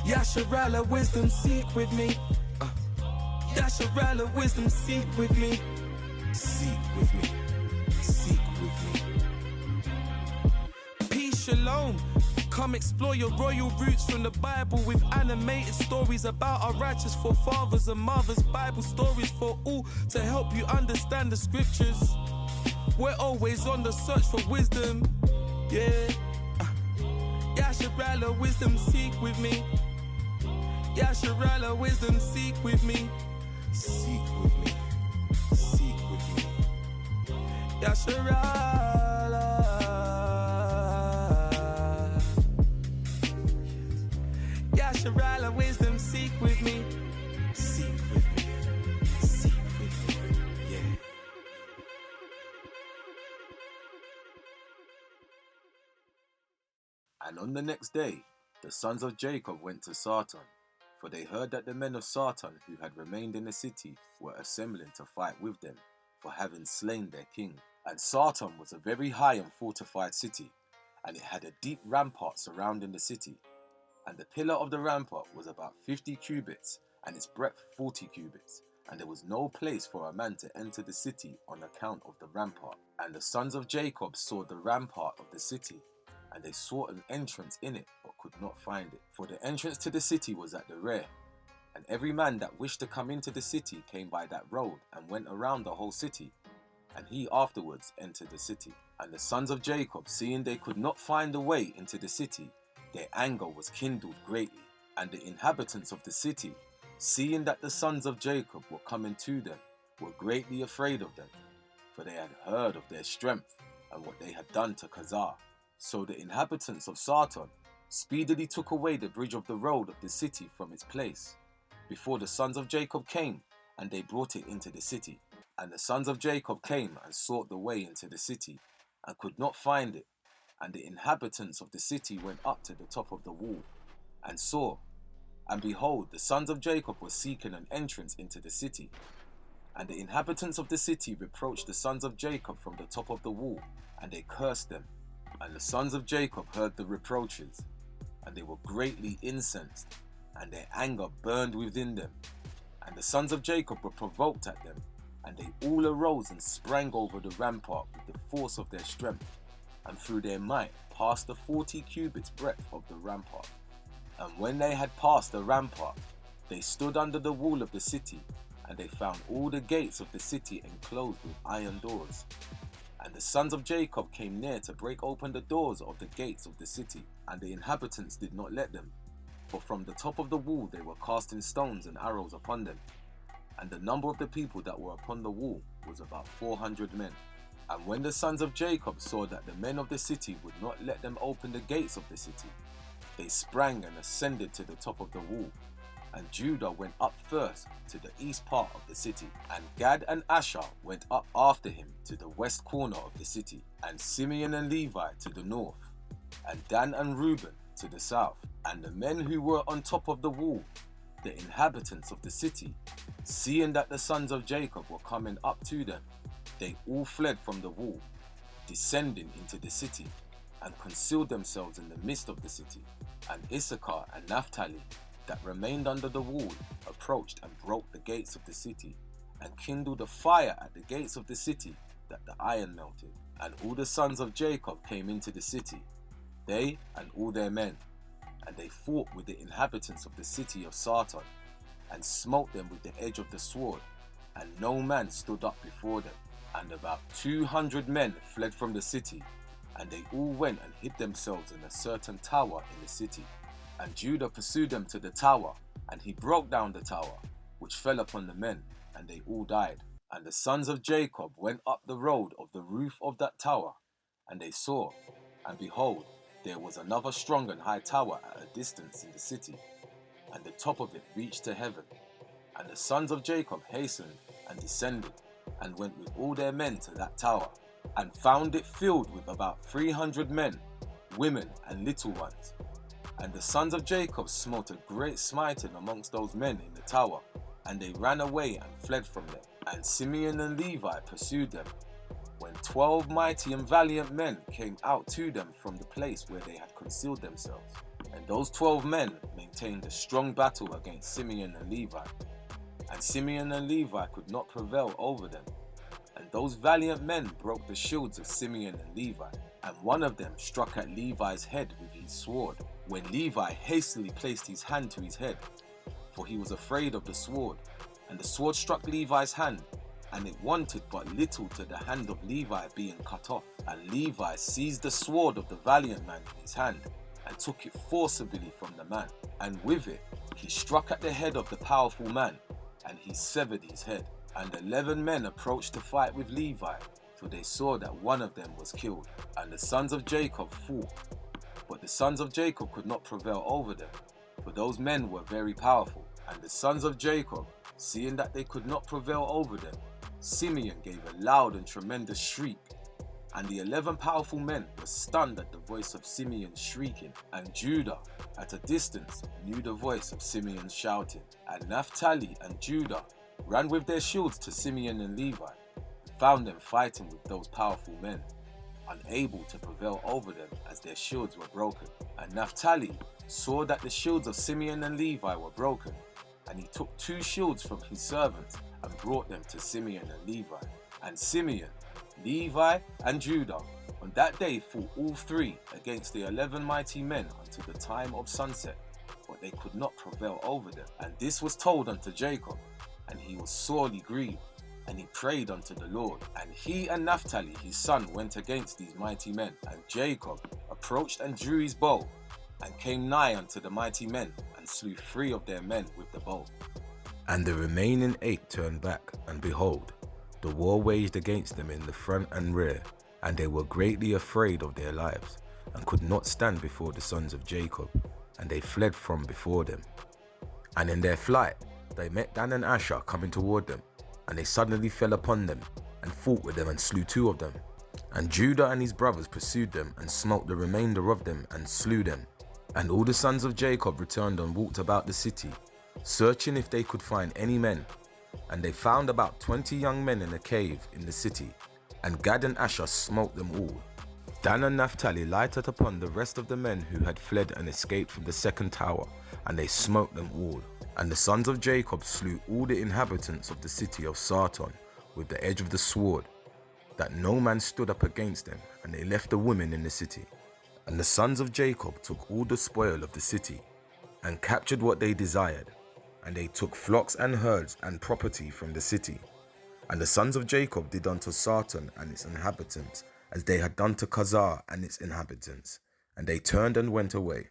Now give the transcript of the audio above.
Yasharala, wisdom, seek with me. Yasharala, wisdom, seek with me. Seek with me. Seek with me. Peace, shalom. Come explore your royal roots from the Bible with animated stories about our righteous forefathers and mothers. Bible stories for all to help you understand the scriptures. We're always on the search for wisdom. Yeah. Yasharala, wisdom, seek with me. Yasharala, wisdom, seek with me. Seek with me. Seek with me. Yasharala. Yasharala, wisdom, seek with me. Seek with me. Seek with me. Yeah. And on the next day, the sons of Jacob went to Sarton, for they heard that the men of Sarton who had remained in the city were assembling to fight with them, for having slain their king. And Sarton was a very high and fortified city, and it had a deep rampart surrounding the city. And the pillar of the rampart was about 50 cubits, and its breadth 40 cubits. And there was no place for a man to enter the city on account of the rampart. And the sons of Jacob saw the rampart of the city, and they sought an entrance in it, but could not find it. For the entrance to the city was at the rear, and every man that wished to come into the city came by that road, and went around the whole city, and he afterwards entered the city. And the sons of Jacob, seeing they could not find the way into the city, their anger was kindled greatly. And the inhabitants of the city, seeing that the sons of Jacob were coming to them, were greatly afraid of them, for they had heard of their strength and what they had done to Khazar. So the inhabitants of Sarton speedily took away the bridge of the road of the city from its place, before the sons of Jacob came, and they brought it into the city. And the sons of Jacob came and sought the way into the city, and could not find it. And the inhabitants of the city went up to the top of the wall, and saw, and behold, the sons of Jacob were seeking an entrance into the city. And the inhabitants of the city reproached the sons of Jacob from the top of the wall, and they cursed them. And the sons of Jacob heard the reproaches, and they were greatly incensed, and their anger burned within them. And the sons of Jacob were provoked at them, and they all arose and sprang over the rampart with the force of their strength, and through their might passed the 40 cubits breadth of the rampart. And when they had passed the rampart, they stood under the wall of the city, and they found all the gates of the city enclosed with iron doors. And the sons of Jacob came near to break open the doors of the gates of the city, and the inhabitants did not let them, for from the top of the wall they were casting stones and arrows upon them. And the number of the people that were upon the wall was about 400 men. And when the sons of Jacob saw that the men of the city would not let them open the gates of the city, they sprang and ascended to the top of the wall. And Judah went up first to the east part of the city, and Gad and Asher went up after him to the west corner of the city, and Simeon and Levi to the north, and Dan and Reuben to the south. And the men who were on top of the wall, the inhabitants of the city, seeing that the sons of Jacob were coming up to them, they all fled from the wall, descending into the city, and concealed themselves in the midst of the city. And Issachar and Naphtali, that remained under the wall, approached and broke the gates of the city, and kindled a fire at the gates of the city, that the iron melted. And all the sons of Jacob came into the city, they and all their men, and they fought with the inhabitants of the city of Sarton, and smote them with the edge of the sword, and no man stood up before them. And about 200 men fled from the city, and they all went and hid themselves in a certain tower in the city. And Judah pursued them to the tower, and he broke down the tower, which fell upon the men, and they all died. And the sons of Jacob went up the road of the roof of that tower, and they saw, and behold, there was another strong and high tower at a distance in the city, and the top of it reached to heaven. And the sons of Jacob hastened and descended, and went with all their men to that tower, and found it filled with about 300 men, women and little ones. And the sons of Jacob smote a great smiting amongst those men in the tower, and they ran away and fled from them. And Simeon and Levi pursued them, when 12 mighty and valiant men came out to them from the place where they had concealed themselves. And those 12 men maintained a strong battle against Simeon and Levi, and Simeon and Levi could not prevail over them. And those valiant men broke the shields of Simeon and Levi, and one of them struck at Levi's head with his sword, when Levi hastily placed his hand to his head, for he was afraid of the sword. And the sword struck Levi's hand, and it wanted but little to the hand of Levi being cut off. And Levi seized the sword of the valiant man in his hand, and took it forcibly from the man, and with it he struck at the head of the powerful man, and he severed his head. And 11 men approached to fight with Levi, for they saw that one of them was killed. And the sons of Jacob fought, but the sons of Jacob could not prevail over them, for those men were very powerful. And the sons of Jacob, seeing that they could not prevail over them, Simeon gave a loud and tremendous shriek, and the 11 powerful men were stunned at the voice of Simeon's shrieking. And Judah, at a distance, knew the voice of Simeon's shouting. And Naphtali and Judah ran with their shields to Simeon and Levi, and found them fighting with those powerful men, unable to prevail over them as their shields were broken. And Naphtali saw that the shields of Simeon and Levi were broken, and he took 2 shields from his servants and brought them to Simeon and Levi. And Simeon, Levi, and Judah on that day fought all 3 against the 11 mighty men until the time of sunset, but they could not prevail over them. And this was told unto Jacob, and he was sorely grieved, and he prayed unto the Lord. And he and Naphtali his son went against these mighty men. And Jacob approached and drew his bow, and came nigh unto the mighty men, and slew 3 of their men with the bow. And the remaining 8 turned back, and behold, the war waged against them in the front and rear, and they were greatly afraid of their lives, and could not stand before the sons of Jacob, and they fled from before them. And in their flight they met Dan and Asher coming toward them, and they suddenly fell upon them, and fought with them, and slew 2 of them. And Judah and his brothers pursued them, and smote the remainder of them, and slew them. And all the sons of Jacob returned and walked about the city, searching if they could find any men. And they found about 20 young men in a cave in the city, and Gad and Asher smote them all. Dan and Naphtali lighted upon the rest of the men who had fled and escaped from the second tower, and they smote them all. And the sons of Jacob slew all the inhabitants of the city of Sarton with the edge of the sword, that no man stood up against them, and they left the women in the city. And the sons of Jacob took all the spoil of the city, and captured what they desired, and they took flocks and herds and property from the city. And the sons of Jacob did unto Sarton and its inhabitants as they had done to Kazar and its inhabitants, and they turned and went away.